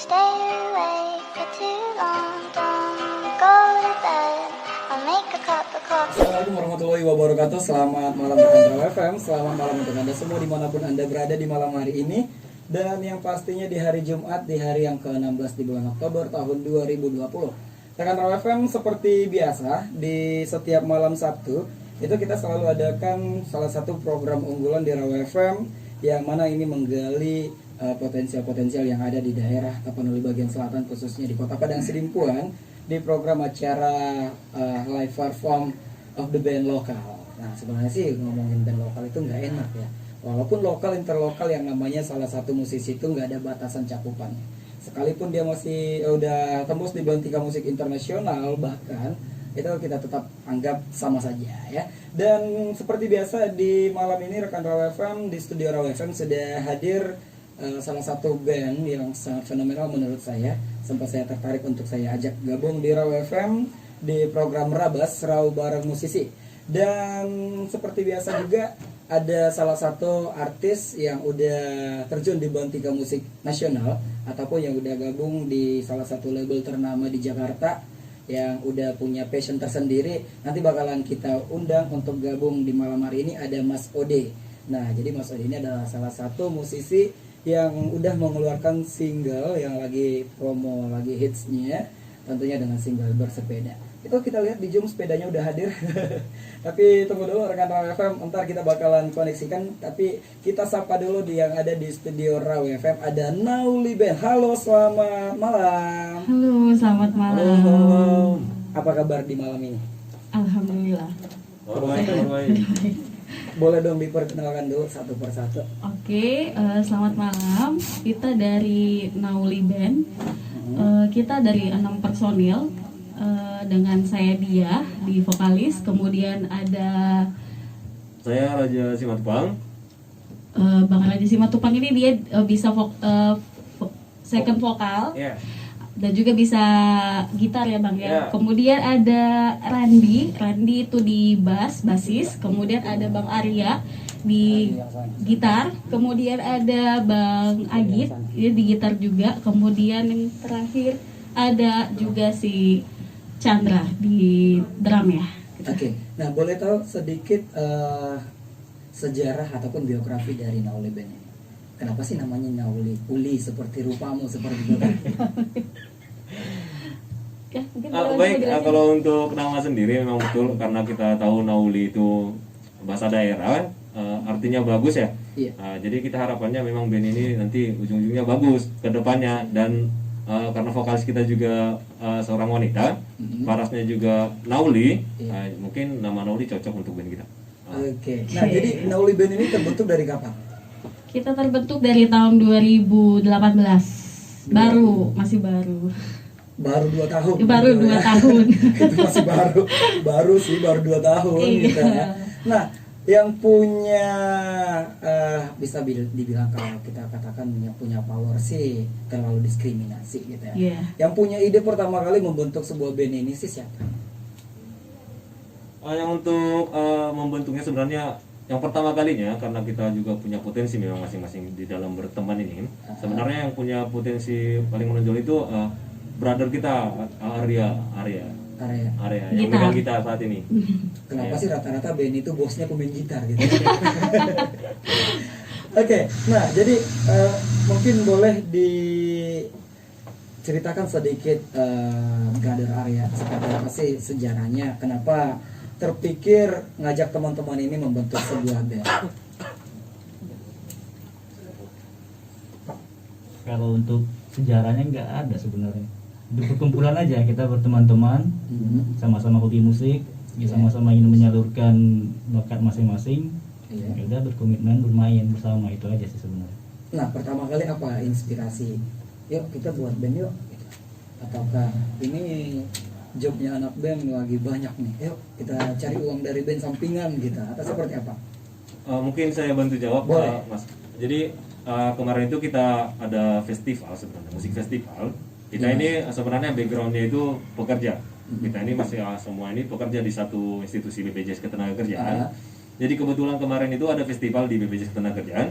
stay awake for too long. Don't go to bed. I'll make a cup of coffee. Assalamualaikum warahmatullahi wabarakatuh. Selamat malam untuk Anda FM. Selamat malam untuk Anda semua dimanapun Anda berada di malam hari ini. Dan yang pastinya di hari Jumat, di hari yang ke-16 di bulan Oktober tahun 2020. Rekan Raw FM seperti biasa di setiap malam Sabtu itu kita selalu adakan salah satu program unggulan di Raw FM yang mana ini menggali potensial-potensial yang ada di daerah Tapanuli bagian selatan, khususnya di Kota Padang Sidimpuan, di program acara live perform of the band lokal. Nah, sebenarnya sih ngomongin band lokal itu nggak enak ya. Walaupun lokal interlokal yang namanya salah satu musisi itu nggak ada batasan cakupannya. Sekalipun dia masih udah tembus di Belantika Musik Internasional, bahkan itu kita tetap anggap sama saja ya. Dan seperti biasa di malam ini rekan Raw FM di studio Raw FM sudah hadir salah satu band yang sangat fenomenal menurut saya. Sampai saya tertarik untuk saya ajak gabung di Raw FM di program Rabas Raw Bareng Musisi. Dan seperti biasa juga ada salah satu artis yang udah terjun di Belantika Musik Nasional ataupun yang udah gabung di salah satu label ternama di Jakarta, yang udah punya passion tersendiri. Nanti bakalan kita undang untuk gabung di malam hari ini ada Mas Ode. Nah, jadi Mas Ode ini adalah salah satu musisi yang udah mengeluarkan single yang lagi promo, lagi hitsnya, tentunya dengan single Bersepeda. Itu kita lihat di Zoom sepedanya udah hadir. Tapi tunggu dulu rekan Raw FM, ntar kita bakalan koneksikan. Tapi kita sapa dulu yang ada di studio Raw FM, ada Nauli Band. Halo, selamat malam. Halo, selamat malam. Halo. Apa kabar di malam ini? Alhamdulillah. Baik. Boleh dong diperkenalkan dulu satu persatu. Oke, selamat malam. Kita dari Nauli Band. Kita dari 6 personil. Dengan saya Dia di vokalis, kemudian ada saya Raja Simatupang. Bang Raja Simatupang ini dia bisa second vokal. Yeah. Dan juga bisa gitar ya Bang ya. Yeah. Kemudian ada Randi itu di basis. Kemudian ada Bang Arya di gitar. Kemudian ada Bang Agit dia di gitar juga. Kemudian yang terakhir ada juga si Chandra di drum ya. Oke. Nah, boleh tahu sedikit sejarah ataupun biografi dari Nauli Band ini? Kenapa sih namanya Nauli? Uli seperti rupamu, seperti itu kan? Ya, mungkin Baik, kalau untuk nama sendiri memang betul karena kita tahu Nauli itu bahasa daerah, artinya bagus ya. Iya. Jadi kita harapannya memang band ini nanti ujung-ujungnya bagus ke depannya, dan karena vokalis kita juga seorang wanita, parasnya juga Nauli, Iya. mungkin nama Nauli cocok untuk band kita. Oke. Nah, jadi Nauli Band ini terbentuk dari kapan? kita terbentuk dari tahun 2018. Masih baru. Baru 2 tahun. Baru 2 tahun. Itu masih baru sih, baru 2 tahun gitu ya. Nah, yang punya bisa dibilang kalau kita katakan yang punya power sih terlalu diskriminasi gitu ya. Iya. Yang punya ide pertama kali membentuk sebuah band ini sih siapa? Yang untuk membentuknya sebenarnya yang pertama kalinya, karena kita juga punya potensi memang masing-masing di dalam berteman ini. Sebenarnya yang punya potensi paling menonjol itu brother kita Arya Area. yang Gitar. megang gitar saat ini. Kenapa Iya. sih rata-rata band itu bosnya pemain gitar gitu? Oke, nah jadi mungkin boleh diceritakan sedikit Brother Arya, seperti apa sih sejarahnya, kenapa terpikir ngajak teman-teman ini membentuk sebuah band? Kalau untuk sejarahnya nggak ada sebenarnya. Itu perkumpulan aja, kita berteman-teman, sama-sama hobi musik, sama-sama ingin menyalurkan bakat masing-masing. Iya. Ya udah berkomitmen bermain bersama, itu aja sih sebenarnya. Nah, pertama kali apa inspirasi? Yuk kita buat band yuk. Gitu. Ataukah ini jobnya anak band lagi banyak nih? Yuk kita cari uang dari band sampingan gitu. Atau seperti apa? Mungkin saya bantu jawab, Boleh. Mas. Jadi kemarin itu kita ada festival, sebenarnya musik festival. Kita Iya. ini sebenarnya backgroundnya itu pekerja. Kita ini masih semua ini pekerja di satu institusi BPJS Ketenagakerjaan. Jadi kebetulan kemarin itu ada festival di BPJS Ketenagakerjaan,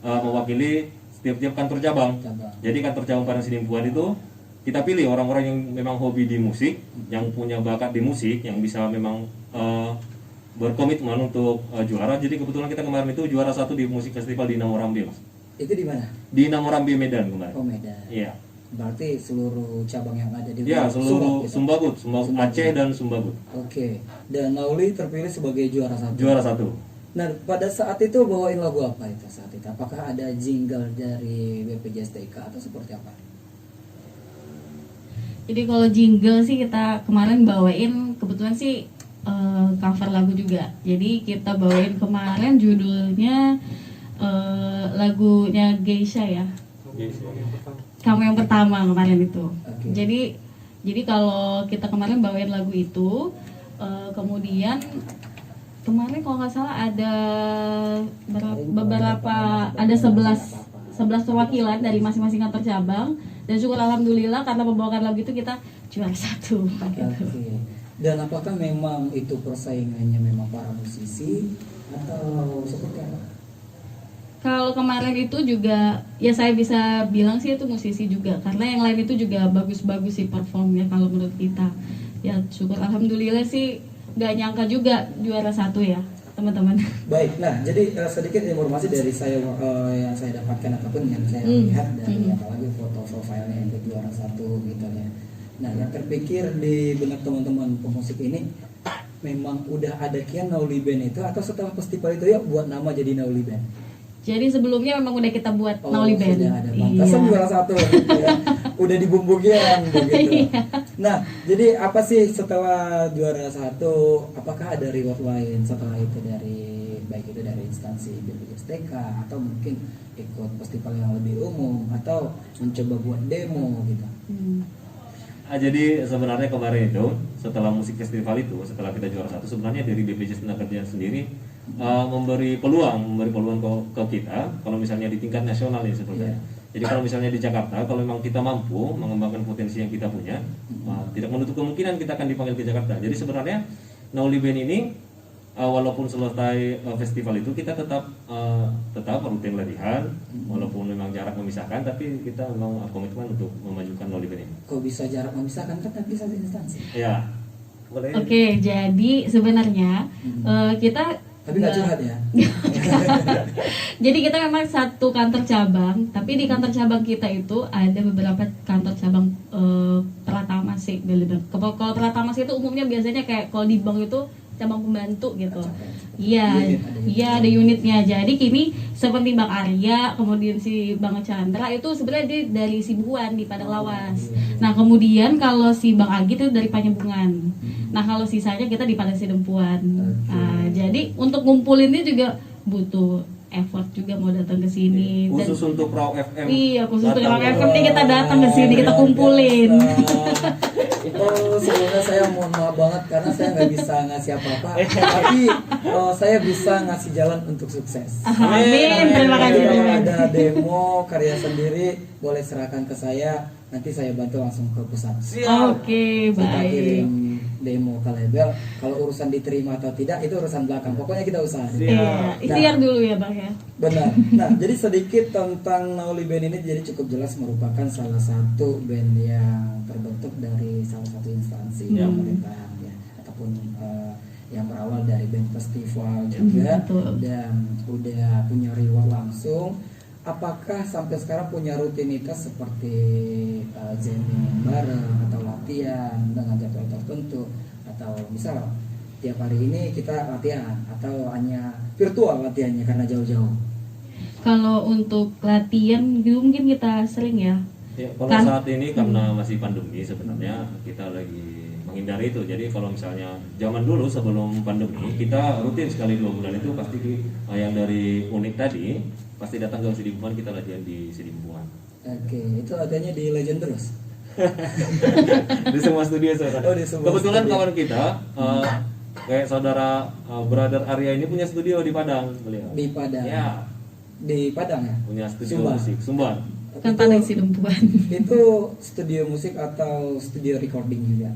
mewakili tiap-tiap kantor cabang. Jadi kantor cabang Padang Sidimpuan itu kita pilih orang-orang yang memang hobi di musik, yang punya bakat di musik, yang bisa memang berkomitmen untuk juara. Jadi kebetulan kita kemarin itu juara 1 di musik festival di Namorambi, Mas. Itu di mana? Di Namorambi, Medan kemarin. Oh, Medan. Iya. Berarti seluruh cabang yang ada di Iya, seluruh Sumbawa, gitu? Sumbagut, Aceh dan Sumbagut. Oke. Dan Nauli terpilih sebagai juara 1. Juara 1. Nah, pada saat itu bawain lagu apa itu saat itu? Apakah ada jingle dari BPJS TK atau seperti apa? Jadi kalau jingle sih kita kemarin bawain, kebetulan sih cover lagu juga. Jadi kita bawain kemarin judulnya lagunya Geisha ya. Kamu yang pertama kemarin itu. Oke. Jadi kalau kita kemarin bawain lagu itu, kemudian kemarin kalau nggak salah ada beberapa, ada 11 perwakilan dari masing-masing kantor cabang, dan syukur alhamdulillah karena membawakan lagu itu kita juara 1 gitu. Oke. Dan apakah memang itu persaingannya memang para musisi atau seperti apa? Kalau kemarin itu juga ya saya bisa bilang sih itu musisi juga, karena yang lain itu juga bagus-bagus sih performnya kalau menurut kita. Ya syukur alhamdulillah sih, nggak nyangka juga juara 1 ya teman-teman. Baik, nah jadi sedikit informasi dari saya yang saya dapatkan ataupun yang saya lihat dari apalagi foto profilnya itu juara 1 gitu ya. Nah, yang terpikir di benak teman-teman pemusik ini memang udah ada kian Nauli Band itu, atau setelah festival itu ya buat nama jadi Nauli Band? Jadi sebelumnya memang udah kita buat Nauli Band. Sudah ada. Pantasan juara 1 gitu ya. Udah dibumbukin begitu. Nah, jadi apa sih setelah juara 1? Apakah ada reward lain setelah itu dari baik itu dari instansi BPJS TK atau mungkin ikut festival yang lebih umum atau mencoba buat demo gitu? Jadi sebenarnya kemarin itu setelah musik festival itu, setelah kita juara 1, sebenarnya dari BPJS Tenagakerjaan sendiri memberi peluang ke kita kalau misalnya di tingkat nasional ini sebenarnya. Jadi kalau misalnya di Jakarta, kalau memang kita mampu mengembangkan potensi yang kita punya, tidak menutup kemungkinan kita akan dipanggil ke Jakarta. Jadi sebenarnya Nauli Band ini walaupun selesai festival itu kita tetap rutin latihan, walaupun memang jarak memisahkan, tapi kita memang komitmen untuk memajukan Nauli Band ini. Kok bisa jarak memisahkan, kan tapi satu instansi? Ya, boleh. Oke, jadi sebenarnya kita Tapi nggak curhat ya? jadi kita memang satu kantor cabang, tapi di kantor cabang kita itu ada beberapa kantor cabang Pratama sih. Kalau Pratama sih itu umumnya biasanya kayak kalau di bank itu cabang pembantu gitu. Iya, ada unitnya. Jadi kini seperti Bang Arya, kemudian si Bang Chandra itu sebenarnya dia dari Sibuan di Padang Lawas. Nah, kemudian kalau si Bang Agit itu dari Panyebungan. Nah, kalau sisanya kita di Padang Sidempuan. Nah, jadi untuk ngumpulinnya juga butuh effort juga mau datang ke sini. Khusus untuk Raw FM. Iya, khusus untuk Raw FM nih kita datang ke sini, kita kumpulin. Oh, sebelumnya saya mohon maaf banget karena saya nggak bisa ngasih apa-apa, tapi saya bisa ngasih jalan untuk sukses. Amin, terima kasih. Kalau ada demo karya sendiri boleh serahkan ke saya, nanti saya bantu langsung ke pusat. Oke, Kita baik. kirim demo ke label. Kalau urusan diterima atau tidak itu urusan belakang. Pokoknya kita usaha. Iya, ikhtiar dulu ya Bang ya. Benar. Nah, jadi sedikit tentang Nauli Band ini jadi cukup jelas merupakan salah satu band yang terbentuk dari salah satu instansi pemerintahan ya, ataupun yang berawal dari band festival juga betul. Dan udah punya reward langsung. Apakah sampai sekarang punya rutinitas seperti jamming bareng atau latihan dengan jadwal tertentu, atau misal tiap hari ini kita latihan atau hanya virtual latihannya karena jauh-jauh? Kalau untuk latihan gitu mungkin kita sering ya. Ya, kalau saat ini karena masih pandemi sebenarnya kita lagi menghindari itu. Jadi kalau misalnya zaman dulu sebelum pandemi kita rutin sekali 2 bulan itu pasti yang dari unit tadi pasti datang ke Sidimpuan, kita latihan di Sidimpuan. Oke, itu latihannya di Legend terus? Di semua studio saudara. Oh, di semua Kebetulan studio. kawan kita kayak saudara brother Arya ini punya studio di Padang beliau. Di Padang. Ya, Di Padang ya? punya studio Sumbar. musik Sumbar. Kan Padang Sidempuan. Itu studio musik atau studio recording juga?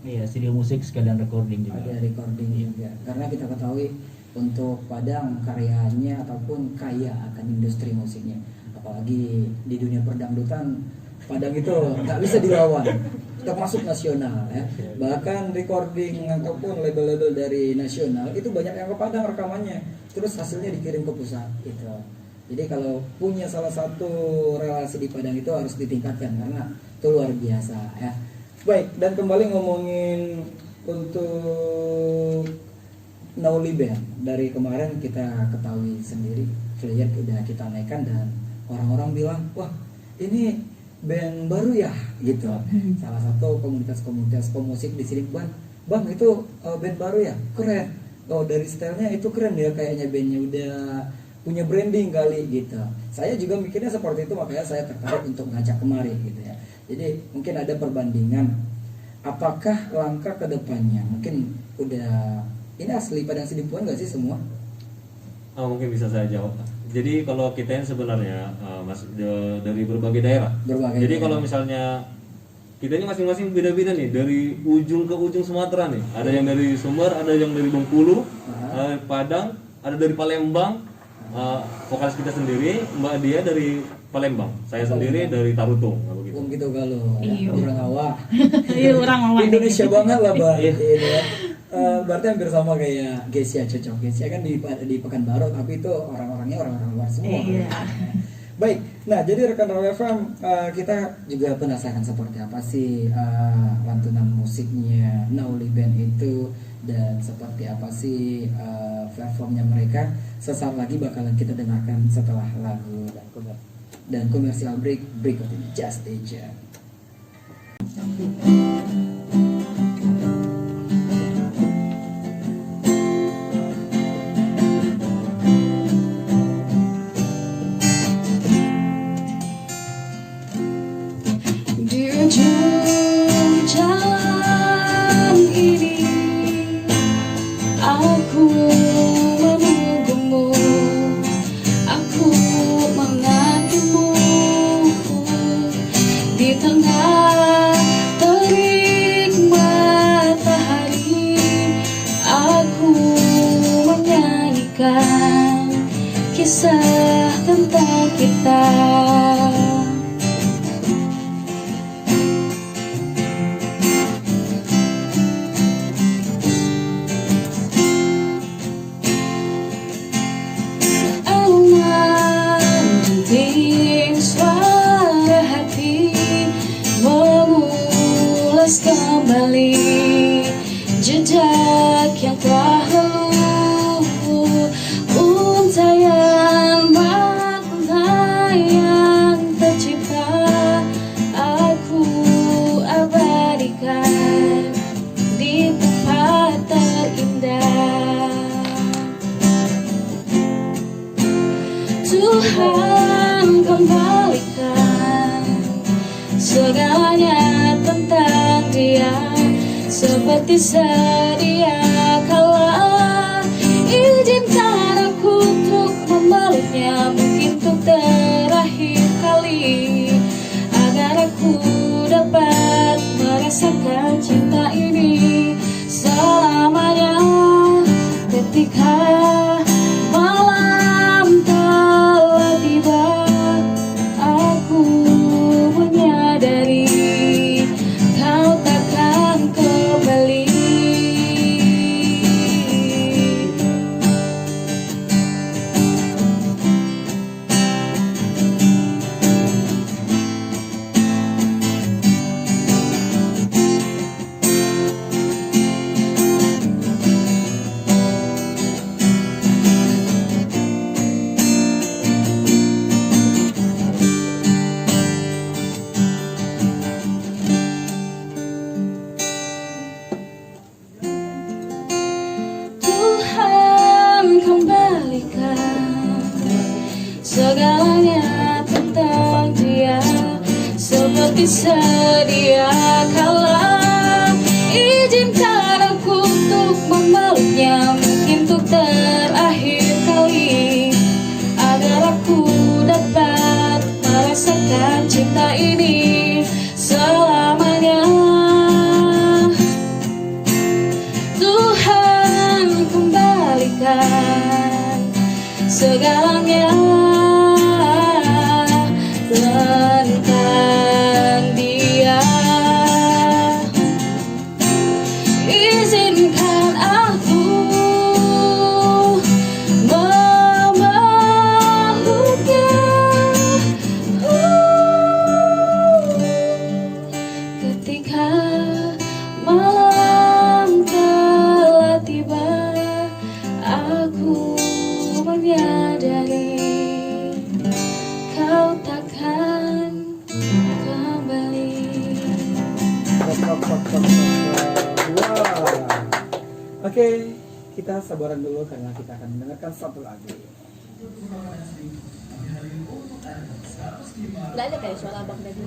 Iya, studio musik sekalian recording juga. Ada recording juga. Karena kita ketahui untuk Padang karyanya ataupun kaya akan industri musiknya. Apalagi di dunia perdangdutan, Padang itu nggak bisa dilawan, termasuk nasional ya. Bahkan recording ataupun label-label dari nasional itu banyak yang ke Padang rekamannya, terus hasilnya dikirim ke pusat gitu. Jadi kalau punya salah satu relasi di Padang itu harus ditingkatkan karena itu luar biasa ya. Baik, dan kembali ngomongin untuk Nauli Band, dari kemarin kita ketahui sendiri flyer udah kita naikkan dan orang-orang bilang wah ini band baru ya gitu. Salah satu komunitas pemusik di sini, bang itu band baru ya, keren. Oh dari stylenya itu keren ya, kayaknya bandnya udah punya branding kali gitu. Saya juga mikirnya seperti itu, makanya saya tertarik untuk ngajak kemari gitu ya. Jadi mungkin ada perbandingan. Apakah langkah ke depannya mungkin udah ini asli Padang Sidimpuan nggak sih semua? Mungkin bisa saya jawab. Jadi kalau kita ini sebenarnya dari berbagai daerah. Jadi kalau misalnya kita ini masing-masing beda-beda nih, dari ujung ke ujung Sumatera nih. Ada yang dari Sumber, ada yang dari Bengkulu, Padang, ada dari Palembang. Vokalis kita sendiri, Mbak Dia dari Palembang, saya sendiri dari Tarutung, begitu. Gitu kalau orang awak. Iya, orang awak. Indonesia banget lah Mbak. Ini ya. Berarti hampir sama kayak Gesia, cocok. Gesia kan di Pekanbaru, tapi itu orang-orangnya orang-orang luar semua. Iya. Baik, nah jadi rekan Raw FM, kita juga penasaran seperti apa sih lantunan musiknya Nauli Band itu, dan seperti apa sih platformnya mereka. Sesaat lagi bakalan kita dengarkan setelah lagu dan komersial break berikut ini. Just stay tuned. Di ujung jalan ini aku menunggumu, aku menantimu. Di tengah terik matahari aku menyanyikan kisah tentang kita. Kembali jejak yang telah lalu, untayan makna yang tercipta aku abadikan di tempat terindah. Tuhan kembalikan segalanya tentang Dia seperti sedia kala. Izinkan aku untuk memeluknya, mungkin untuk terakhir kali, agar aku dapat merasakan cinta ini selamanya. Ketika malam telah tiba, aku menyadari kau takkan kembali. Tuhan kembalikan segalanya tentang Dia seperti sedia kala. Izinkan aku untuk memeluknya, mungkin untuk terakhir kali, agar aku dapat merasakan cinta ini selamanya. Tuhan kembalikan bilangnya tentang dia. Izinkan aku memeluknya. Ketika malam telah tiba, aku menyadari kau takkan kembali. Wow. Oke, kita sabaran dulu karena kita akan mendengarkan satu lagu. Nggak ada kayak suara abang tadi.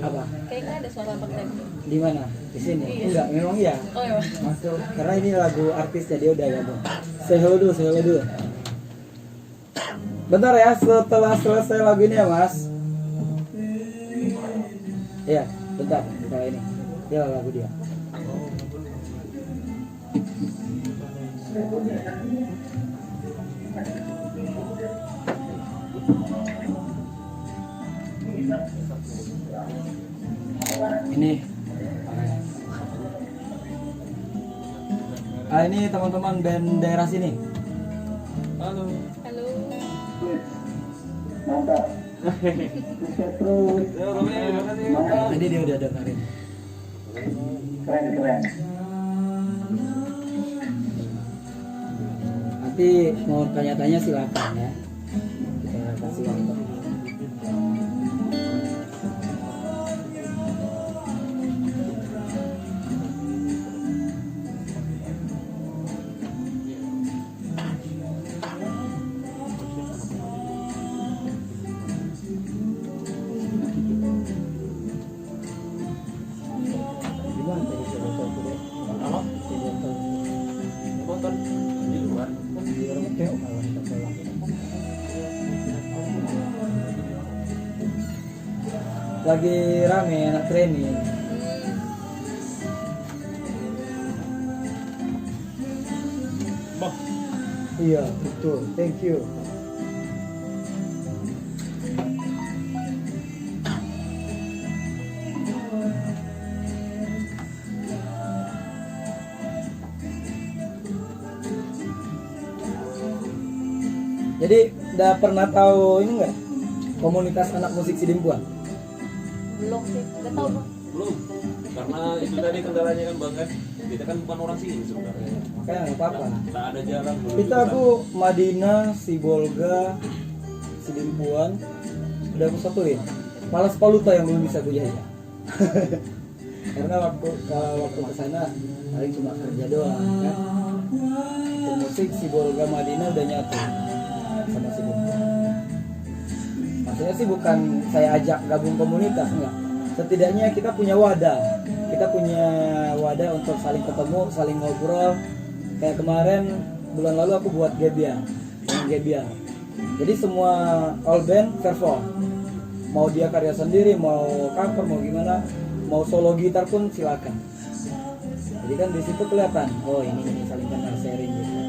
Apa? Kayaknya ada suara abang tadi. Di mana? Di sini? Iya. Enggak, memang iya. Oh iya. Masuk. Karena ini lagu artisnya dia udah ya, Bang. Say hello dulu, say hello dulu. Bentar ya, setelah selesai lagu ini ya, Mas. Iya, bentar. Bentar ini. Dia lagu dia. Ini ini teman-teman band daerah sini. Halo. Tadi dia udah dengerin. Nanti mau tanya-tanya silakan ya. Kita kasih waktu. Gimana tadi saya botol tuh deh? Apa? Saya botol. Nonton di luar. Di orang Teo kalau kita pulang. Lagi rame anak training. Iya, betul. Thank you. Jadi, udah pernah tahu ini enggak? Komunitas anak musik Sidimpuan? Belum sih. Nggak tahu bang. Belum. Karena itu tadi kendalanya kan Bang kan. Kita kan bukan orang sini sebenarnya. Makanya nggak apa-apa. Tak ada jalan menuju Kita ke aku Madinah, Sibolga, Sidimpuan udah aku satuin. Malah Paluta yang belum bisa aku jajah. Karena waktu kesana paling cuma kerja doang kan. Untuk musik Sibolga Madinah udah nyatu sama Sidimpuan. Maksudnya sih bukan saya ajak gabung komunitas, enggak. Setidaknya kita punya wadah. Kita punya wadah untuk saling ketemu, saling ngobrol. Kayak kemarin bulan lalu aku buat Gebiar. Jadi semua all band perform. Mau dia karya sendiri, mau cover, mau gimana, mau solo gitar pun silakan. Jadi kan di situ kelihatan, oh ini saling kenal, sharing gitu.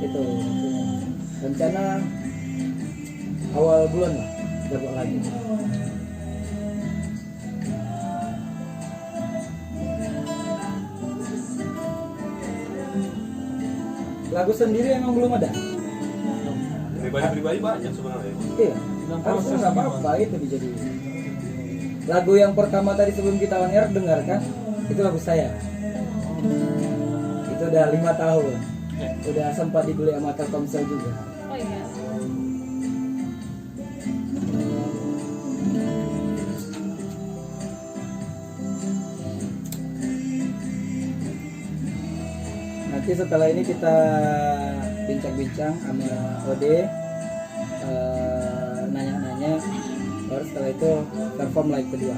Itu rencana awal bulan lah kita buat lagi. Lagu sendiri emang belum ada. pribadi banyak sebenarnya. Iya. Harusnya nggak apa-apa itu dijadi. Lagu yang pertama tadi sebelum kita on air dengarkan itu lagu saya. Itu udah 5 tahun. Udah sempat dibeli sama Telkomsel juga. Oh iya. Nanti setelah ini kita bincang-bincang sama Ode, nanya-nanya, baru setelah itu perform live kedua.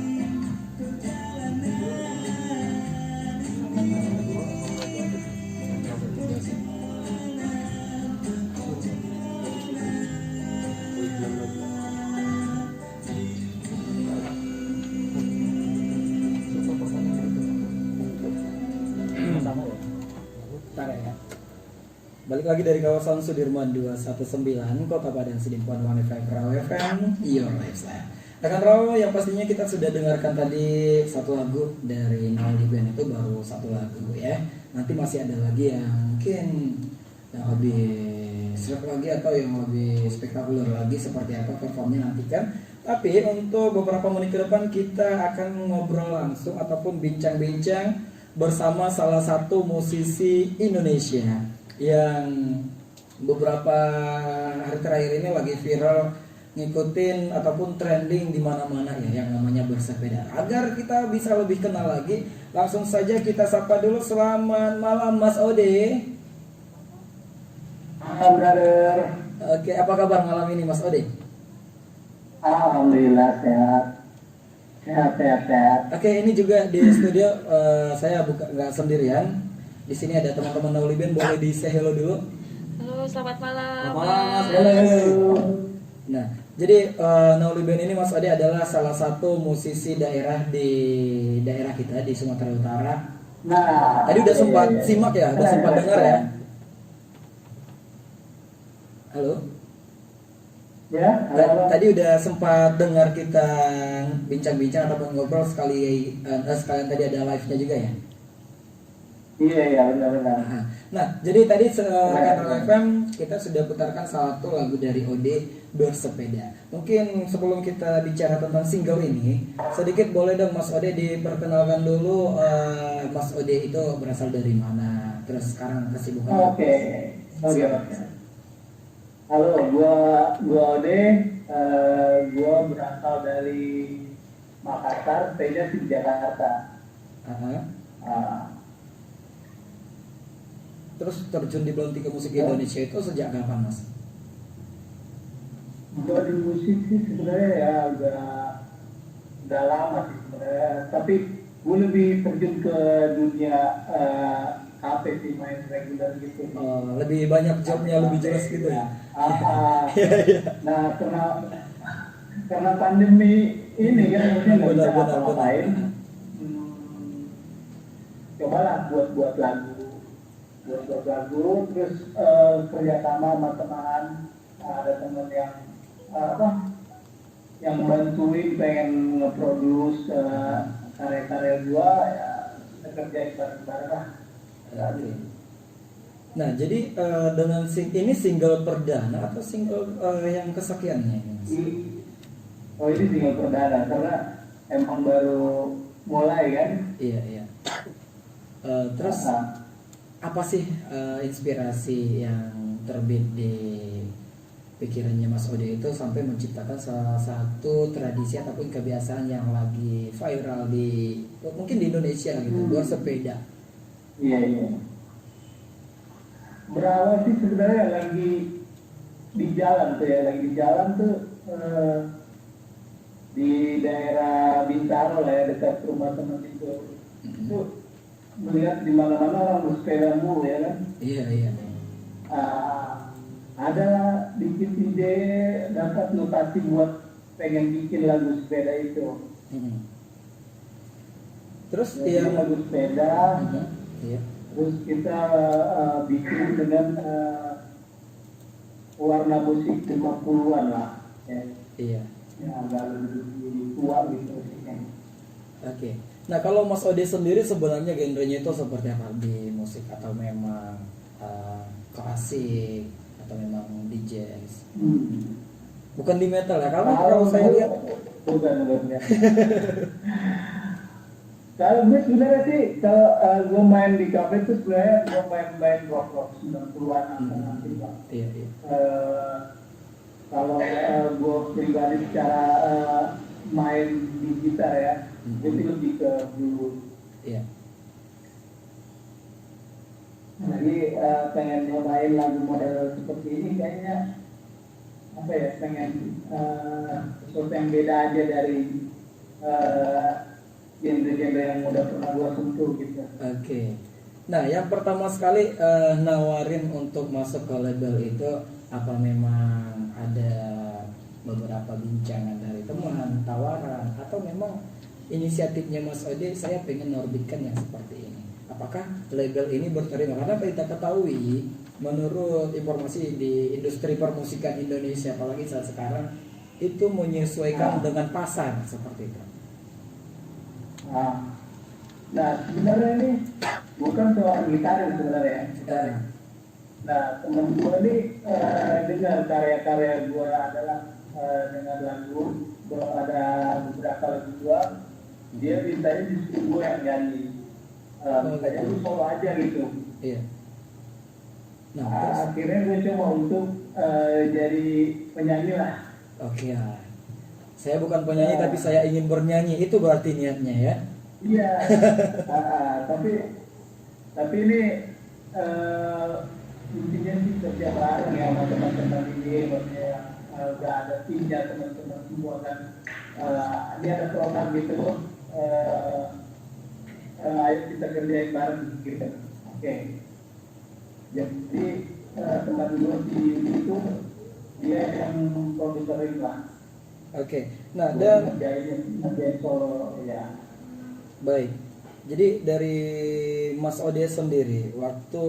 Bentar ya. Balik lagi dari kawasan Sudirman 219 Kota Padang Sidimpuan One Five Raw FM. Your lifestyle. Akan Raw yang pastinya kita sudah dengarkan tadi satu lagu dari Nauli Band, itu baru satu lagu ya. Nanti masih ada lagi yang mungkin yang lebih serak lagi atau yang lebih spektakuler lagi, seperti apa performnya nantikan. Tapi untuk beberapa menit ke depan kita akan ngobrol langsung ataupun bincang-bincang bersama salah satu musisi Indonesia yang beberapa hari terakhir ini lagi viral, ngikutin ataupun trending di mana-mana ya, yang namanya bersepeda. Agar kita bisa lebih kenal lagi, langsung saja kita sapa dulu. Selamat malam Mas Ode. Halo brother. Oke, apa kabar malam ini Mas Ode? Alhamdulillah sehat. Sehat. Oke, ini juga di studio saya nggak sendirian. Di sini ada teman-teman Nauli Band, boleh di say hello dulu. Halo, selamat malam. Mas. Halo. Nah, jadi Nauli Band ini Mas Ade adalah salah satu musisi daerah di daerah kita di Sumatera Utara. Nah, Tadi udah sempat simak ya, udah sempat dengar ya. Halo. Ya, halo. Tadi udah sempat dengar kita bincang-bincang ataupun ngobrol sekalian tadi ada live-nya juga ya. Iya, benar. Nah, jadi tadi Rekan FM kita sudah putarkan satu lagu dari Ode, Bersepeda. Mungkin sebelum kita bicara tentang single ini, sedikit boleh dong Mas Ode diperkenalkan dulu, Mas Ode itu berasal dari mana, terus sekarang kesibukan. Oke. Halo, gua Ode, gua berasal dari Makassar, sepeda di Jakarta. Terus terjun di Belantika Musik Indonesia itu sejak kapan Mas? Gua di musik sih sebenarnya ya udah lama sih sebenarnya, tapi gue lebih terjun ke dunia kafe sih, main reguler gitu. Lebih banyak jobnya, lebih jelas gitu ya. Nah, karena pandemi ini kan mungkin nggak bisa Benar. apa-apain. Cobalah buat lagu, terus kerjasama sama teman. Ada teman yang bantuin pengen nge-produce karya-karya gua, ya kita kerjain bareng-bareng lah. Oke. Nah, jadi dengan ini single perdana atau single yang kesekiannya ini Mas? Ini single perdana karena emang baru mulai kan. Iya. Terus apa sih inspirasi yang terbit di pikirannya Mas Ode itu sampai menciptakan salah satu tradisi ataupun kebiasaan yang lagi viral di mungkin di Indonesia gitu, bersepeda? Iya. Berawal sih sebenarnya lagi di jalan tuh di daerah Bintaro lah ya, dekat rumah teman itu. Itu melihat di mana-mana orang bersepeda mulu ya kan. Iya. Ada dikit ide, dapat notasi buat pengen bikin lagu sepeda itu. Terus yang lagu sepeda. Iya. Terus kita bikin dengan warna musik 50-an lah. Ya. Iya. Ya, agak lebih tua gitu musiknya. Oke. Nah, kalau Mas Ode sendiri sebenarnya genrenya itu seperti apa di musik, atau memang klasik atau memang di jazz? Bukan di metal ya? Kalau saya lihat bukan. Kalau gue sebenarnya sih, kalau gue main di kafe itu sebenarnya gue main rock 90-an nanti Pak. Iya. Kalau gue pribadi secara main di gitar ya, gue sih lebih ke blues. Iya. Jadi pengen nyobain lagu model seperti ini kayaknya pengen sesuatu yang beda aja dari genre-genre yang udah pernah gue sentuh gitu. Oke. Nah, yang pertama sekali nawarin untuk masuk ke label itu apa memang ada beberapa bincangan dari teman, tawaran, atau memang inisiatifnya Mas Ode, saya pengen norbitkan yang seperti ini? Apakah label ini berterima? Karena kita ketahui menurut informasi di industri permusikan Indonesia, apalagi saat sekarang, itu menyesuaikan dengan pasar seperti itu. Nah, sebenarnya ini bukan soal gitar sebenarnya. Nah, teman gue ini dengar karya-karya gue adalah dengan lagu, ada beberapa lagu gue, dia mintanya justru gue yang nyanyi. Kayak lu solo aja gitu. Iya. Nah, terus, akhirnya gue coba untuk jadi penyanyi lah. oke ya. Saya bukan penyanyi tapi saya ingin bernyanyi, itu berarti niatnya ya. Iya. Tapi ini intinya sih kerja bareng ya sama teman-teman ini, maksudnya udah ada timnya teman-teman semua kan. Ini ada program gitu. Ayo kita kerjain bareng gitu. Oke. Jadi teman gue di itu dia yang produserin lah. Oke. Nah, dan ngerjain solo ya. baik. Jadi dari Mas Ode sendiri, waktu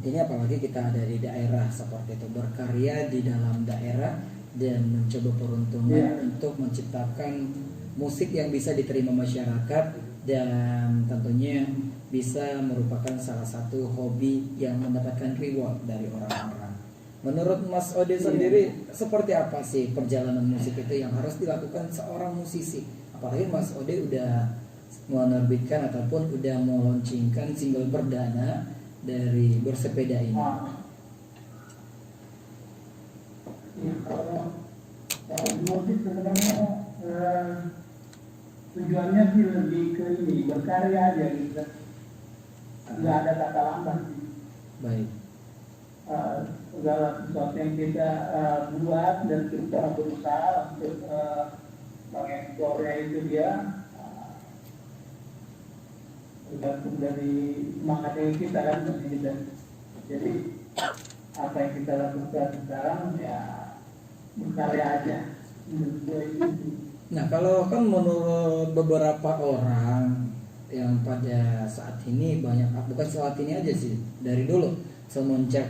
ini apalagi kita ada di daerah seperti itu, berkarya di dalam daerah dan mencoba peruntungan untuk menciptakan musik yang bisa diterima masyarakat dan tentunya bisa merupakan salah satu hobi yang mendapatkan reward dari orang-orang. Menurut Mas Ode sendiri, seperti apa sih perjalanan musik itu yang harus dilakukan seorang musisi? Apalagi Mas Ode udah menerbitkan ataupun udah meluncurkan single perdana dari Bersepeda ini. Kalau musik sebenarnya tujuannya sih lebih ke ini, berkarya aja gitu. Nggak ada kata lambat sih. Baik. Segala sesuatu yang kita buat dan kita berusaha untuk mengeksplornya itu dia tergantung dari semangatnya kita kan gitu. Jadi apa yang kita lakukan sekarang ya berkarya aja. Nah, kalau kan menurut beberapa orang yang pada saat ini banyak, bukan saat ini aja sih, dari dulu semenjak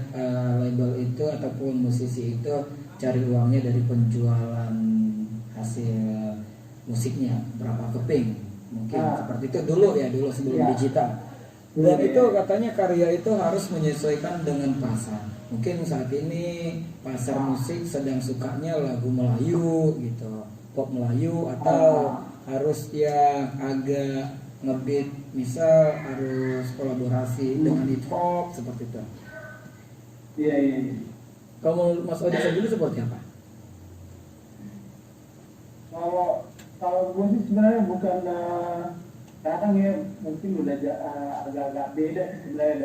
label itu ataupun musisi itu cari uangnya dari penjualan hasil musiknya, berapa keping mungkin seperti itu dulu ya, dulu sebelum digital. Dan itu katanya karya itu harus menyesuaikan dengan pasar. Mungkin saat ini pasar musik sedang sukanya lagu Melayu gitu, pop Melayu, atau harus yang agak ngebeat, misal harus kolaborasi dengan hip hop seperti itu. Iya. Kalau Mas Odi sendiri seperti apa? Kalau gue sih sebenarnya bukan sekarang ya, mungkin udah agak-agak beda sebenarnya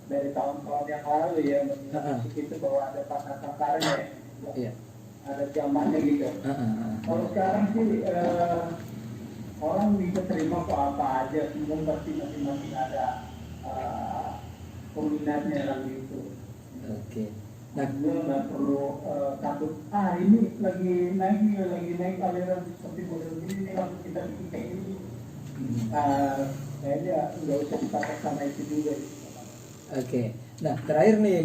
dari tahun-tahun yang lalu ya. Musik itu bahwa ada pasar-pasarnya ya. Iya. Ada zamannya gitu. Kalau sekarang sih orang bisa terima kok apa aja, semua pasti masing-masing ada peminatnya lagu itu. Oke. Nah, gue nggak perlu takut. Ini lagi naik aliran seperti model ini lalu kita bikin kayak ini. Kayaknya nggak usah dipakai sama itu juga. Oke. Nah, terakhir nih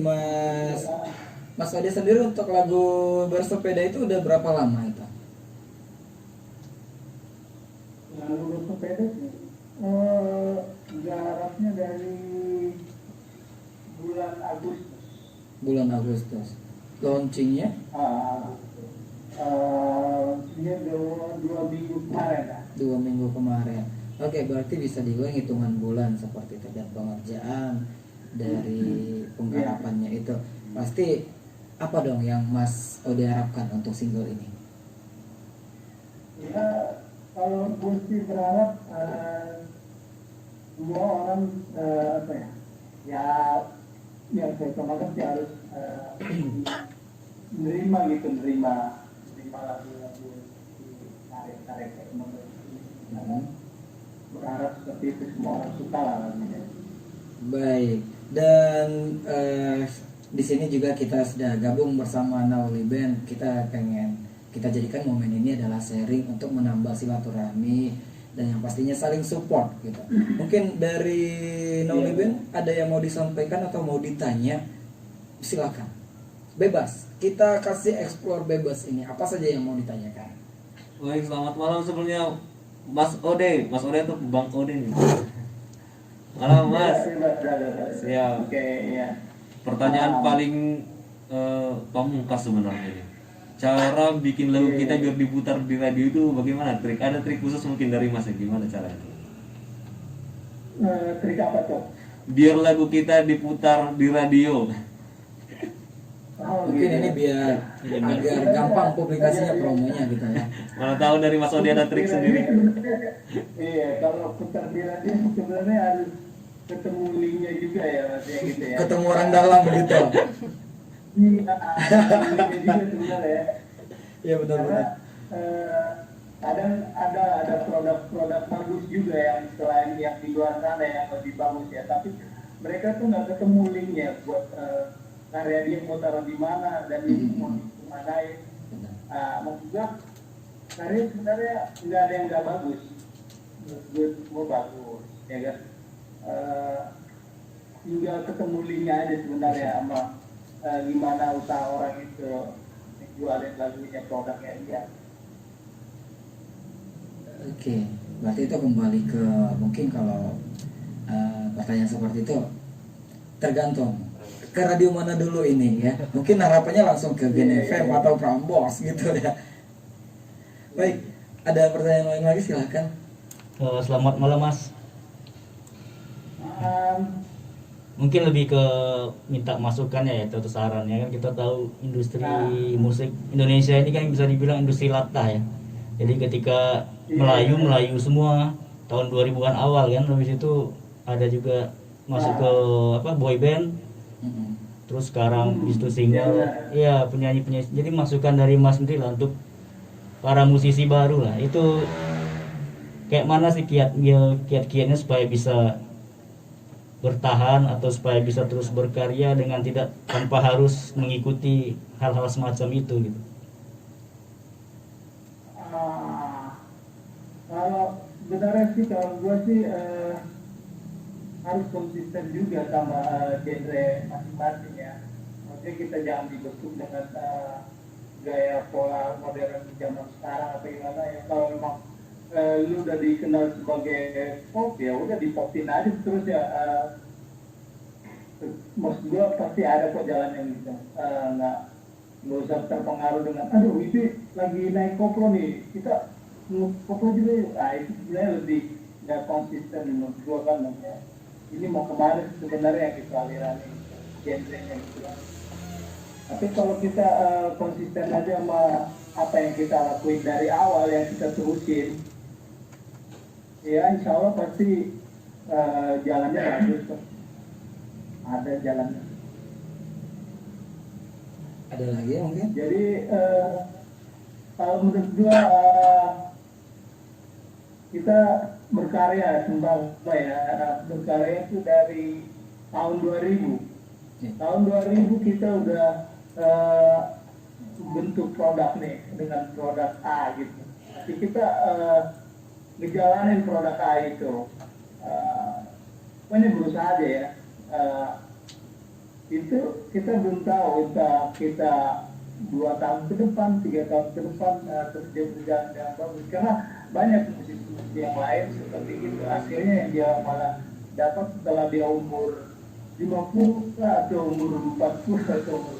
Mas Ade sendiri untuk lagu Bersepeda itu udah berapa lama itu? Lagu Bersepeda sih jaraknya dari bulan Agustus. Bulan Agustus. Launchingnya? Dia 2 minggu kemarin lah. 2 minggu kemarin. Oke, berarti bisa dibilang hitungan bulan seperti itu, dan pengerjaan dari penggarapannya itu. Pasti apa dong yang Mas Ode harapkan untuk single ini? Ya, kalau gue sih berharap semua orang yang saya kemarin sih harus menerima lagu-lagu karya-karya kemarin. Berharap seperti itu, semua orang suka lah lagunya. Baik. Dan di sini juga kita sudah gabung bersama Nauli Band. Kita jadikan momen ini adalah sharing untuk menambah silaturahmi dan yang pastinya saling support gitu. Mungkin dari Nolibin ada yang mau disampaikan atau mau ditanya, silakan, bebas, kita kasih explore bebas ini, apa saja yang mau ditanyakan. Baik, selamat malam sebelumnya Mas Ode itu Bang Ode nih. Malam Mas. Siap. Oke, ya. Pertanyaan paling pamungkas sebenarnya nih. Cara bikin lagu kita biar diputar di radio itu bagaimana? Ada trik khusus mungkin dari Mas, gimana caranya? Trik apa tuh? Biar lagu kita diputar di radio. Mungkin ini biar gampang publikasinya, promonya gitu ya. Mana tahu dari Mas Ode ada trik sendiri. Iya, kalau putar di radio sebenarnya harus ketemu linknya juga ya, Mas, ya gitu ya. Ketemu orang dalam gitu. Iya, linknya juga sebenarnya. Iya benar-benar. Kadang ada produk-produk bagus juga yang selain yang di luar sana yang lebih bagus ya, tapi mereka tuh nggak ketemu linknya buat karya dia mau taruh di mana dan ini mau dimanain. Maksud gua karya sebenarnya nggak ada yang nggak bagus, gue semua bagus ya kan. Tinggal ketemu linknya aja sebenarnya sama gimana usaha orang itu jualin lagunya, produknya dia. Oke, berarti itu kembali ke mungkin kalau pertanyaan seperti itu tergantung ke radio mana dulu ini ya. Mungkin harapannya langsung ke Gen FM atau Prambors gitu ya. Baik, ada pertanyaan lain lagi silahkan. Selamat malam Mas. Mungkin lebih ke minta masukan ya atau sarannya, kan kita tahu industri musik Indonesia ini kan bisa dibilang industri latah ya. Jadi ketika Melayu semua tahun 2000-an awal kan, habis itu ada juga masuk ke boy band. Terus sekarang itu single, ya penyanyi. Jadi masukan dari Mas sendiri lah untuk para musisi baru lah. Itu kayak mana sih kiat-kiatnya supaya bisa bertahan atau supaya bisa terus berkarya dengan tanpa harus mengikuti hal-hal semacam itu gitu. Kalau sebenarnya sih kalau gue sih harus konsisten juga sama genre masing-masing ya. Maksudnya kita jangan dibekuk dengan gaya pola modern zaman sekarang atau gimana ya. Kalau memang lu udah dikenal sebagai pop ya udah dipopin aja terus ya. Maksud gue pasti ada kok jalan yang gitu. Nggak usah terpengaruh dengan aduh ini lagi naik koplo nih kita koplo juga yuk. Itu sebenarnya lebih nggak konsisten menurut gue kan ya. Ini mau kemana sebenarnya gitu alirannya genrenya gitu kan. Tapi kalau kita konsisten aja sama apa yang kita lakuin dari awal yang kita terusin, ya insya Allah pasti jalannya bagus kok. Ada jalannya. Ada lagi mungkin? Jadi kalau menurut gua kita berkarya tentang berkarya itu dari tahun 2000. Tahun 2000 kita udah bentuk produk nih dengan produk A gitu. Jadi kita ngejalanin produk A itu. Pokoknya berusaha aja ya. Itu kita belum tahu kita 2 tahun ke depan, 3 tahun ke depan terus dia berjalan dengan bagus karena banyak musisi yang lain seperti itu hasilnya yang dia malah dapat setelah dia umur 50 atau umur 40 atau umur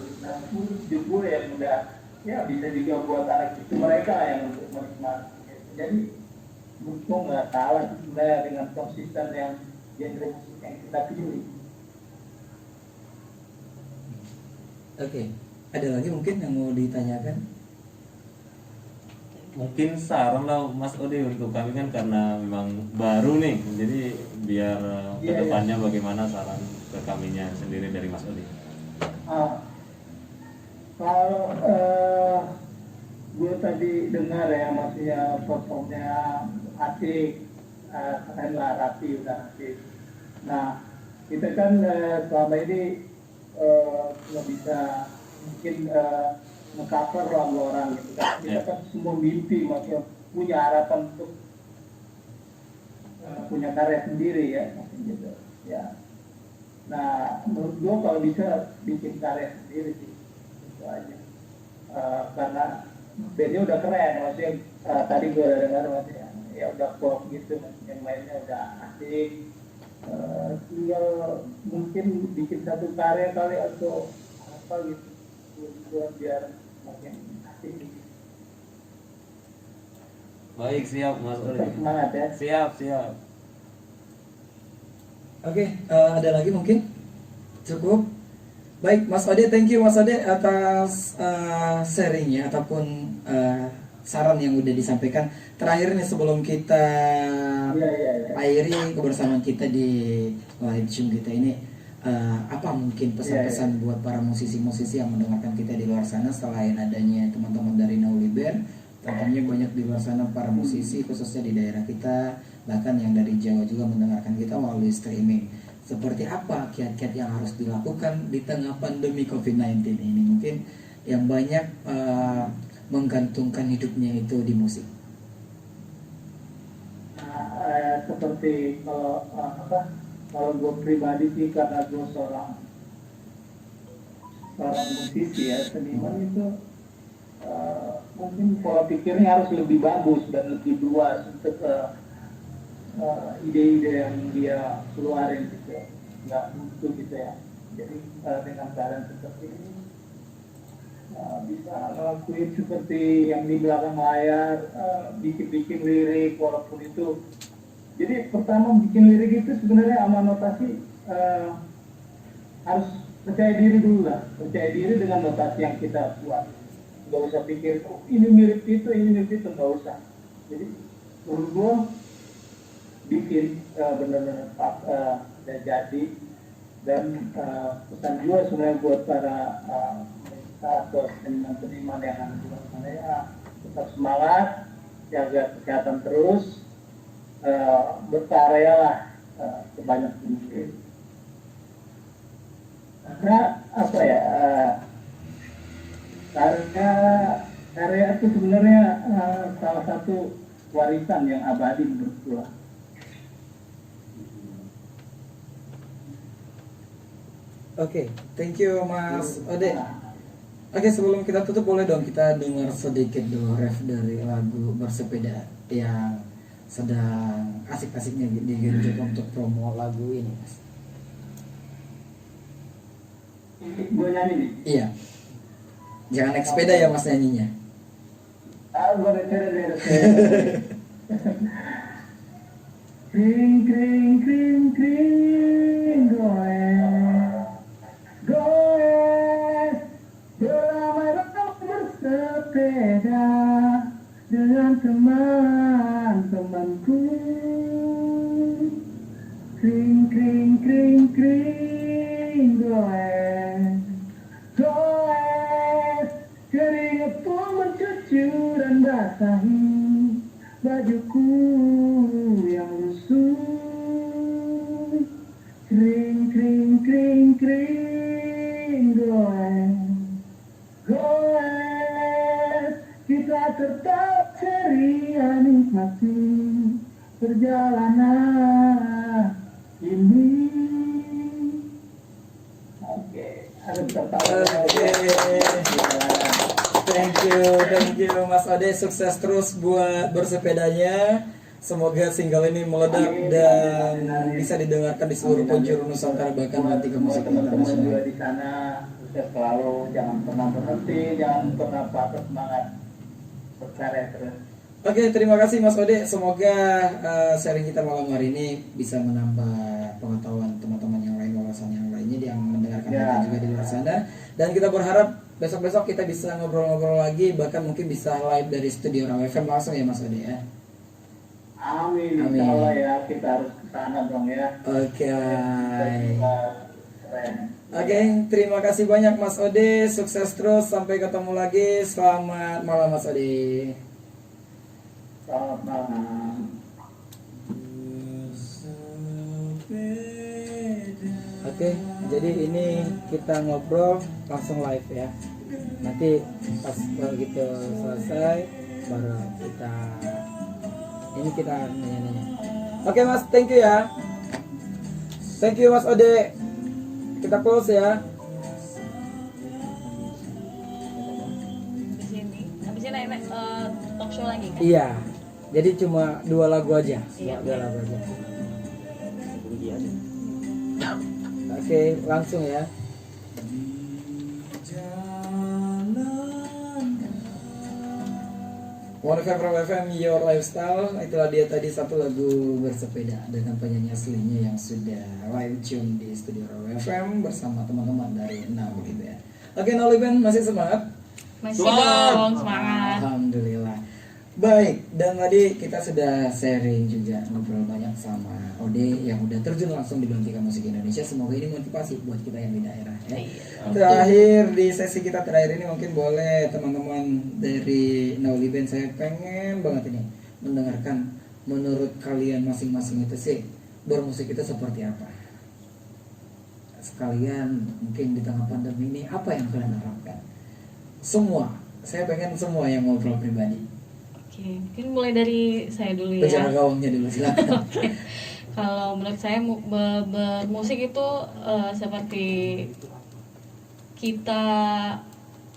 60, 70 yang udah ya bisa juga buat anak itu mereka yang untuk menikmati. Jadi menurutku nggak salah sebenarnya dengan konsisten yang genre musik yang kita pilih. Oke, ada lagi mungkin yang mau ditanyakan? Mungkin saran lah Mas Ode untuk kami kan karena memang baru nih, jadi biar kedepannya bagaimana saran ke kaminya sendiri dari Mas Ode. Kalau gue tadi dengar ya maksudnya performnya asik, keren lah, rapi, udah asik. Nah kita kan selama ini nggak bisa mungkin nge-cover lagu orang gitu kan. Kita kan semua mimpi maksudnya punya harapan untuk punya karya sendiri ya, mungkin gitu ya. Nah, menurut gue kalau bisa bikin karya sendiri sih, itu aja. Karena bandnya udah keren, maksudnya tadi gue udah dengar maksudnya ya udah pop gitu, yang lainnya udah asik. Tinggal mungkin bikin satu karya kali atau apa gitu, buat biar makin asik gitu. Baik, siap Mas Ode. Semangat ya. Siap, siap. Oke, ada lagi mungkin? Cukup? Baik, Mas Ode, thank you Mas Ode atas sharingnya ataupun saran yang udah disampaikan. Terakhir nih sebelum kita akhiri kebersamaan kita di live Zoom kita ini, apa mungkin pesan-pesan buat para musisi-musisi yang mendengarkan kita di luar sana selain adanya teman-teman dari Nauliber? Tentunya banyak di luar sana para musisi khususnya di daerah kita, bahkan yang dari Jawa juga mendengarkan kita melalui streaming. Seperti apa kiat-kiat yang harus dilakukan di tengah pandemi COVID-19 ini? Mungkin yang banyak menggantungkan hidupnya itu di musik. Seperti kalau gue pribadi sih, karena gue seorang musisi ya, seniman itu mungkin pola pikirnya harus lebih bagus dan lebih luas untuk ide-ide yang dia keluarin gitu, nggak butuh gitu ya. Jadi dengan keadaan seperti ini bisa ngelakuin seperti yang di belakang layar, bikin lirik walaupun itu. Jadi pertama bikin lirik itu sebenarnya sama notasi harus percaya diri dulu lah, percaya diri dengan notasi yang kita buat. Nggak usah pikir, oh, ini mirip itu, nggak usah. Jadi menurut gue bikin benar-benar udah jadi. Dan pesan gue sebenarnya buat para atau seniman-seniman yang ada di luar sana ya, tetap semangat, jaga kesehatan terus, berkarya lah sebanyak mungkin. Karena apa ya, karya itu sebenarnya salah satu warisan yang abadi menurut gue. Oke, thank you Mas Ode. Oke, sebelum kita tutup boleh dong kita dengar sedikit dulu ref dari lagu Bersepeda yang sedang asik-asiknya digenjot untuk promo lagu ini, Mas. Gue nyanyi nih. Iya. Jangan naik sepeda ya Mas nyanyinya. Gue kring kring kring kring goes beramai-ramai bersepeda dengan teman-temanku. Kring kring kring kring goes keringat pun mencucur dan basahi bajuku yang lusuh. Kring kring kring kring goes kita tetap ceria nikmati perjalanan ini. Oke, harus tertawa. Thank you Mas Ode, sukses terus buat bersepedanya. Semoga single ini meledak dan bisa didengarkan di seluruh penjuru Nusantara, bahkan nanti ke musik internasional. Juga di sana sukses selalu, jangan pernah berhenti, jangan pernah patah semangat, berkarya terus. Oke, terima kasih Mas Ode. Semoga sharing kita malam hari ini bisa menambah pengetahuan teman-teman yang lain, wawasan yang lainnya yang mendengarkan kita juga di luar sana. Dan kita berharap besok-besok kita bisa ngobrol-ngobrol lagi, bahkan mungkin bisa live dari studio Raw FM langsung ya Mas Ode ya. Amin. Insya Allah ya, kita harus ke sana dong ya. Oke. Oke, terima kasih banyak Mas Ode. Sukses terus, sampai ketemu lagi. Selamat malam Mas Ode. Selamat malam. Oke, jadi ini kita ngobrol langsung live ya. Nanti pas begitu selesai baru kita nanya-nanya. Oke Mas, thank you ya. Thank you Mas Ode. Kita close ya. Habis ini naik talk show lagi kan? Iya. Jadi cuma 2 lagu aja. Iya. 2 lagu aja. Oke, langsung ya. One FM Your Lifestyle. Itulah dia tadi satu lagu bersepeda dengan penyanyi aslinya yang sudah live tune di studio Raw FM bersama teman-teman dari Nauli Band. Oke, Nauli Band masih semangat? Masih dong, semangat. Alhamdulillah. Baik, dan tadi kita sudah sharing juga, ngobrol banyak sama Ode yang udah terjun langsung di Belantika Musik Indonesia. Semoga ini motivasi buat kita yang di daerah ya. Terakhir di sesi kita terakhir ini mungkin boleh teman-teman dari Nauli Band, saya pengen banget ini mendengarkan menurut kalian masing-masing itu sih bermusik itu seperti apa. Sekalian mungkin di tengah pandemi ini apa yang kalian harapkan? Semua, saya pengen semua yang ngobrol pribadi. Oke, mungkin mulai dari saya dulu ya. Bicara gawangnya dulu silakan. Oke. Kalau menurut saya bermusik itu seperti kita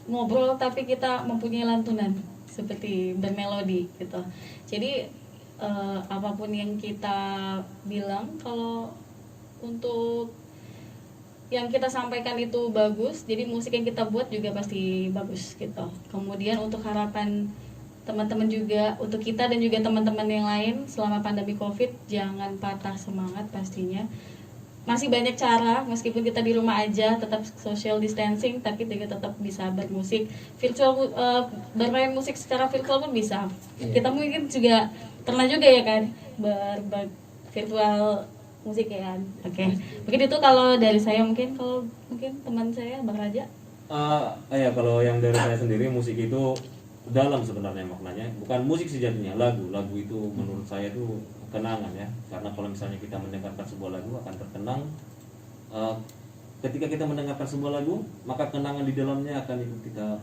ngobrol tapi kita mempunyai lantunan seperti bermelodi gitu. Jadi apapun yang kita bilang, kalau untuk yang kita sampaikan itu bagus, jadi musik yang kita buat juga pasti bagus gitu. Kemudian untuk harapan teman-teman juga, untuk kita dan juga teman-teman yang lain selama pandemi COVID, jangan patah semangat pastinya. Masih banyak cara, meskipun kita di rumah aja tetap social distancing, tapi juga tetap bisa bermusik virtual, bermain musik secara virtual pun bisa. Kita mungkin juga pernah juga ya kan virtual musik ya kan. Oke. Mungkin itu kalau dari saya, mungkin kalau teman saya Bang Raja. Ya kalau yang dari saya sendiri, musik itu dalam sebenarnya maknanya, bukan musik sejatinya, lagu itu menurut saya itu kenangan ya, karena kalau misalnya kita mendengarkan sebuah lagu akan terkenang, ketika kita mendengarkan sebuah lagu maka kenangan di dalamnya akan ikut kita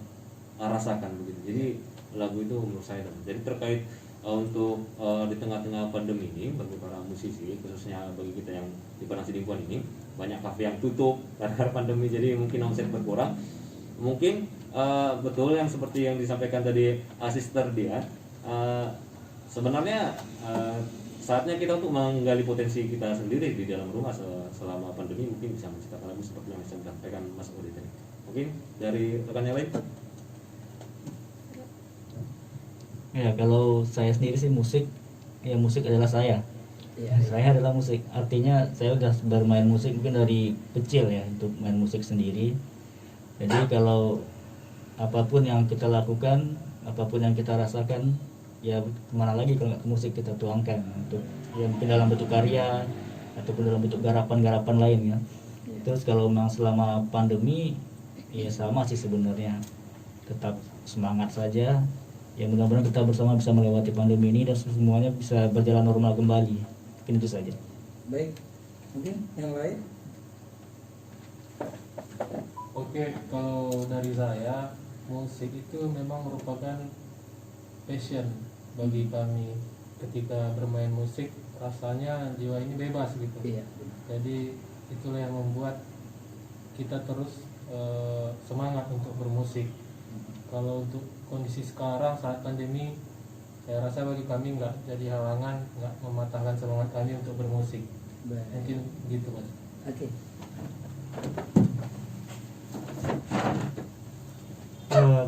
rasakan begitu. Jadi lagu itu menurut saya, jadi terkait untuk di tengah-tengah pandemi ini bagi para musisi, khususnya bagi kita yang di Panasi Lingkungan ini, banyak kafe yang tutup karena pandemi, jadi mungkin omset berkurang. Mungkin betul yang seperti yang disampaikan tadi asister dia, sebenarnya saatnya kita untuk menggali potensi kita sendiri di dalam rumah selama pandemi, mungkin bisa menciptakan lagu seperti yang disampaikan Mas Odi tadi. Mungkin dari rekan yang lain? Ya, kalau saya sendiri sih musik adalah saya. Saya adalah musik, artinya saya udah bermain musik mungkin dari kecil ya, untuk main musik sendiri. Jadi kalau apapun yang kita lakukan, apapun yang kita rasakan, ya kemana lagi kalau nggak ke musik kita tuangkan, untuk ya mungkin dalam bentuk karya ataupun dalam bentuk garapan-garapan lain ya. Terus kalau memang selama pandemi, ya sama sih sebenarnya, tetap semangat saja. Ya mudah-mudahan kita bersama bisa melewati pandemi ini dan semuanya bisa berjalan normal kembali. Mungkin itu saja. Baik, mungkin yang lain? Oke, kalau dari saya, musik itu memang merupakan passion bagi kami. Ketika bermain musik, rasanya jiwa ini bebas gitu. Iya. Jadi itulah yang membuat kita terus semangat untuk bermusik. Kalau untuk kondisi sekarang saat pandemi, saya rasa bagi kami nggak jadi halangan, nggak mematahkan semangat kami untuk bermusik. Baik. Mungkin gitu, Mas. Oke.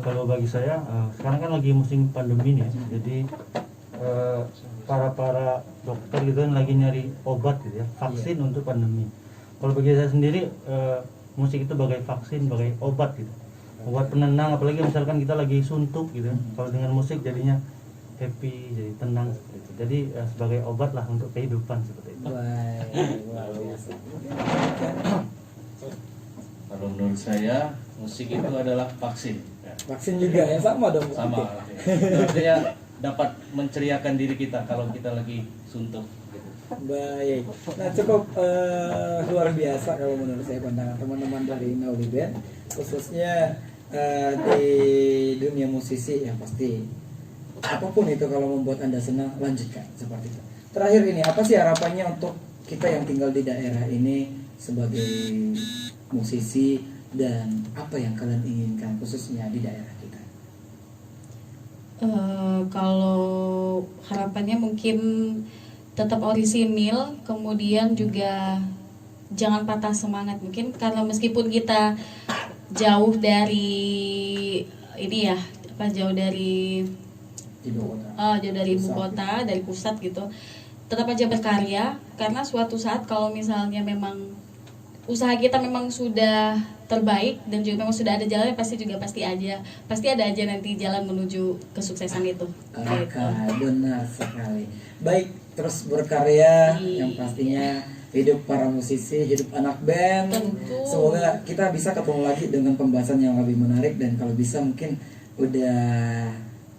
Kalau bagi saya, sekarang kan lagi musim pandemi nih, jadi para dokter gitu kan lagi nyari obat gitu ya, vaksin untuk pandemi. Kalau bagi saya sendiri, musik itu bagai vaksin, bagai obat gitu, obat penenang. Apalagi misalkan kita lagi suntuk gitu, kalau dengan musik jadinya happy, jadi tenang seperti itu. Jadi sebagai obat lah untuk kehidupan seperti itu. Baik, luar biasa. Kalau menurut saya, musik itu adalah vaksin. Vaksin juga ya, sama dong. Sama. Itu artinya dapat menceriakan diri kita kalau kita lagi suntuk. Gitu. Baik. Nah, cukup luar biasa kalau menurut saya pandangan teman-teman dari Nauli Band, khususnya di dunia musisi yang pasti apapun itu kalau membuat Anda senang, lanjutkan seperti itu. Terakhir ini, apa sih harapannya untuk kita yang tinggal di daerah ini sebagai musisi, dan apa yang kalian inginkan khususnya di daerah kita? Kalau harapannya mungkin tetap orisinil, kemudian juga jangan patah semangat. Mungkin karena meskipun kita jauh dari ini ya, jauh dari ibu kota, dari pusat gitu, tetap aja berkarya, karena suatu saat kalau misalnya memang usaha kita memang sudah terbaik dan juga memang sudah ada jalannya, pasti ada aja nanti jalan menuju kesuksesan itu. Benar sekali. Baik, terus berkarya, yang pastinya hidup para musisi, hidup anak band. Tentu. Semoga kita bisa ketemu lagi dengan pembahasan yang lebih menarik, dan kalau bisa mungkin udah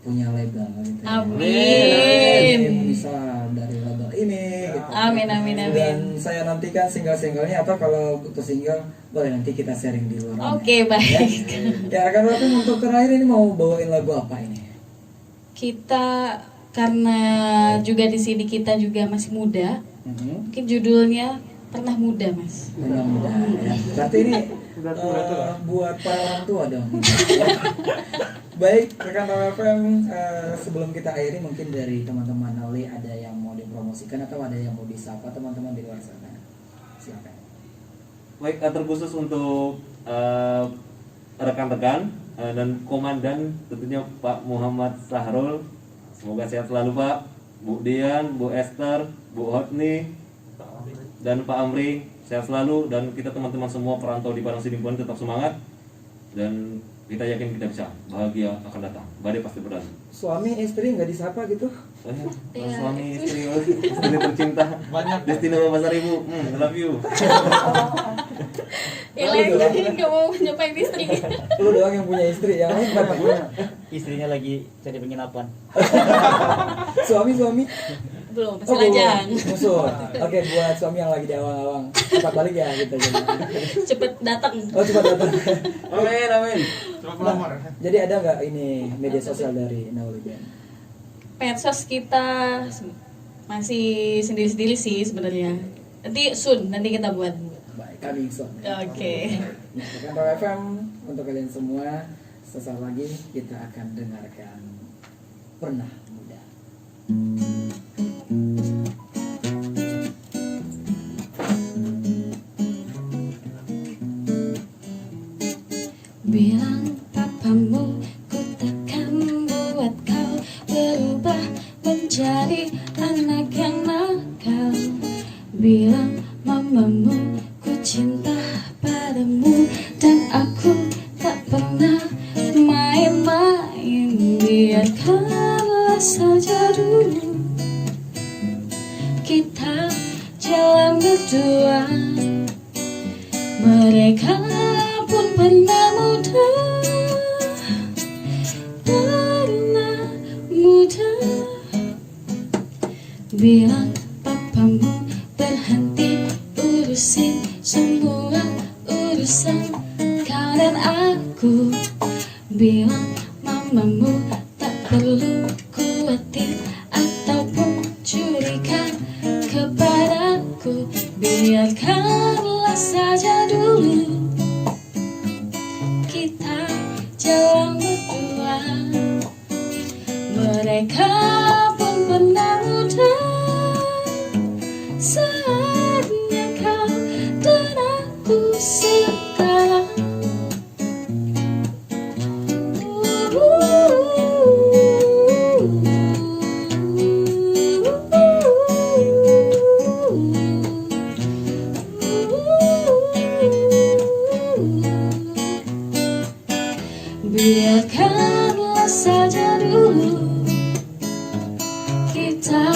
punya label gitu. Amin. Bisa dari label ini gitu. Amin. Dan saya nantikan single-singlenya, atau kalau butuh single boleh nanti kita sharing di luar. Oke, baik. Ya, rekan Wafem, untuk terakhir ini mau bawain lagu apa ini? Kita karena juga di sini kita juga masih muda, mungkin judulnya Pernah Muda, Mas. Pernah Muda ya. Berarti ini buat para orang tua dong. Baik, rekan FM, sebelum kita akhiri, mungkin dari teman-teman Noli ada yang mau dipromosikan atau ada yang mau disapa teman-teman di luar sana? Silakan. Baik, terkhusus untuk rekan-rekan dan komandan tentunya Pak Muhammad Sahrul, semoga sehat selalu Pak. Bu Dian, Bu Esther, Bu Hotni, dan Pak Amri, sehat selalu. Dan kita teman-teman semua perantau di Padang Sidimpuan tetap semangat, dan kita yakin kita bisa, bahagia akan datang, badai pasti berlalu. Suami istri nggak disapa gitu? Suami istri tercinta banyak, Destina Pasar Ibu, I love you. Yang lain nggak mau nyobain istri. Lu doang yang punya istri, yang lain nggak punya. Istrinya lagi cari penginapan. Suami Belum, masih lajang. Musuh. Oke, buat suami yang lagi di awang-awang, cepat balik ya gitu. Cepet datang. Cepat datang. Amin. Jadi ada nggak ini media sosial dari Nauli Band? Medsos kita masih sendiri-sendiri sih sebenarnya. Nanti kita buat. Baik, kami soon. Oke. Rekan FM, untuk kalian semua, sesaat lagi kita akan dengarkan Pernah Muda. Bilang papamu ku takkan buat kau berubah menjadi anak yang nakal. Bilang mamamu ku cinta padamu, dan aku tak pernah main-main. Biarkanlah saja dulu kita jalan berdua. Mereka pun pernah muda, Bilang papamu berhenti urusin semua urusan kau dan aku. Bilang mamamu tak perlu khawatir ataupun curiga kepadaku. Biarkanlah saja dulu kita jalan berdua. Mereka pun pernah muda saatnya kau dan aku sekarang. Biarkanlah saja dulu kita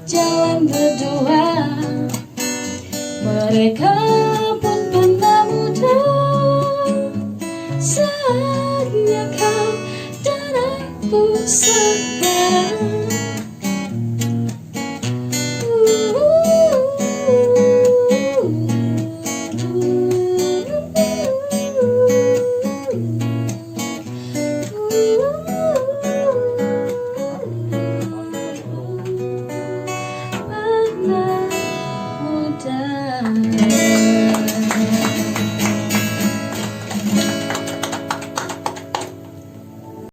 jalan berdua. Mereka pun pernah muda saatnya kau dan aku sekarang.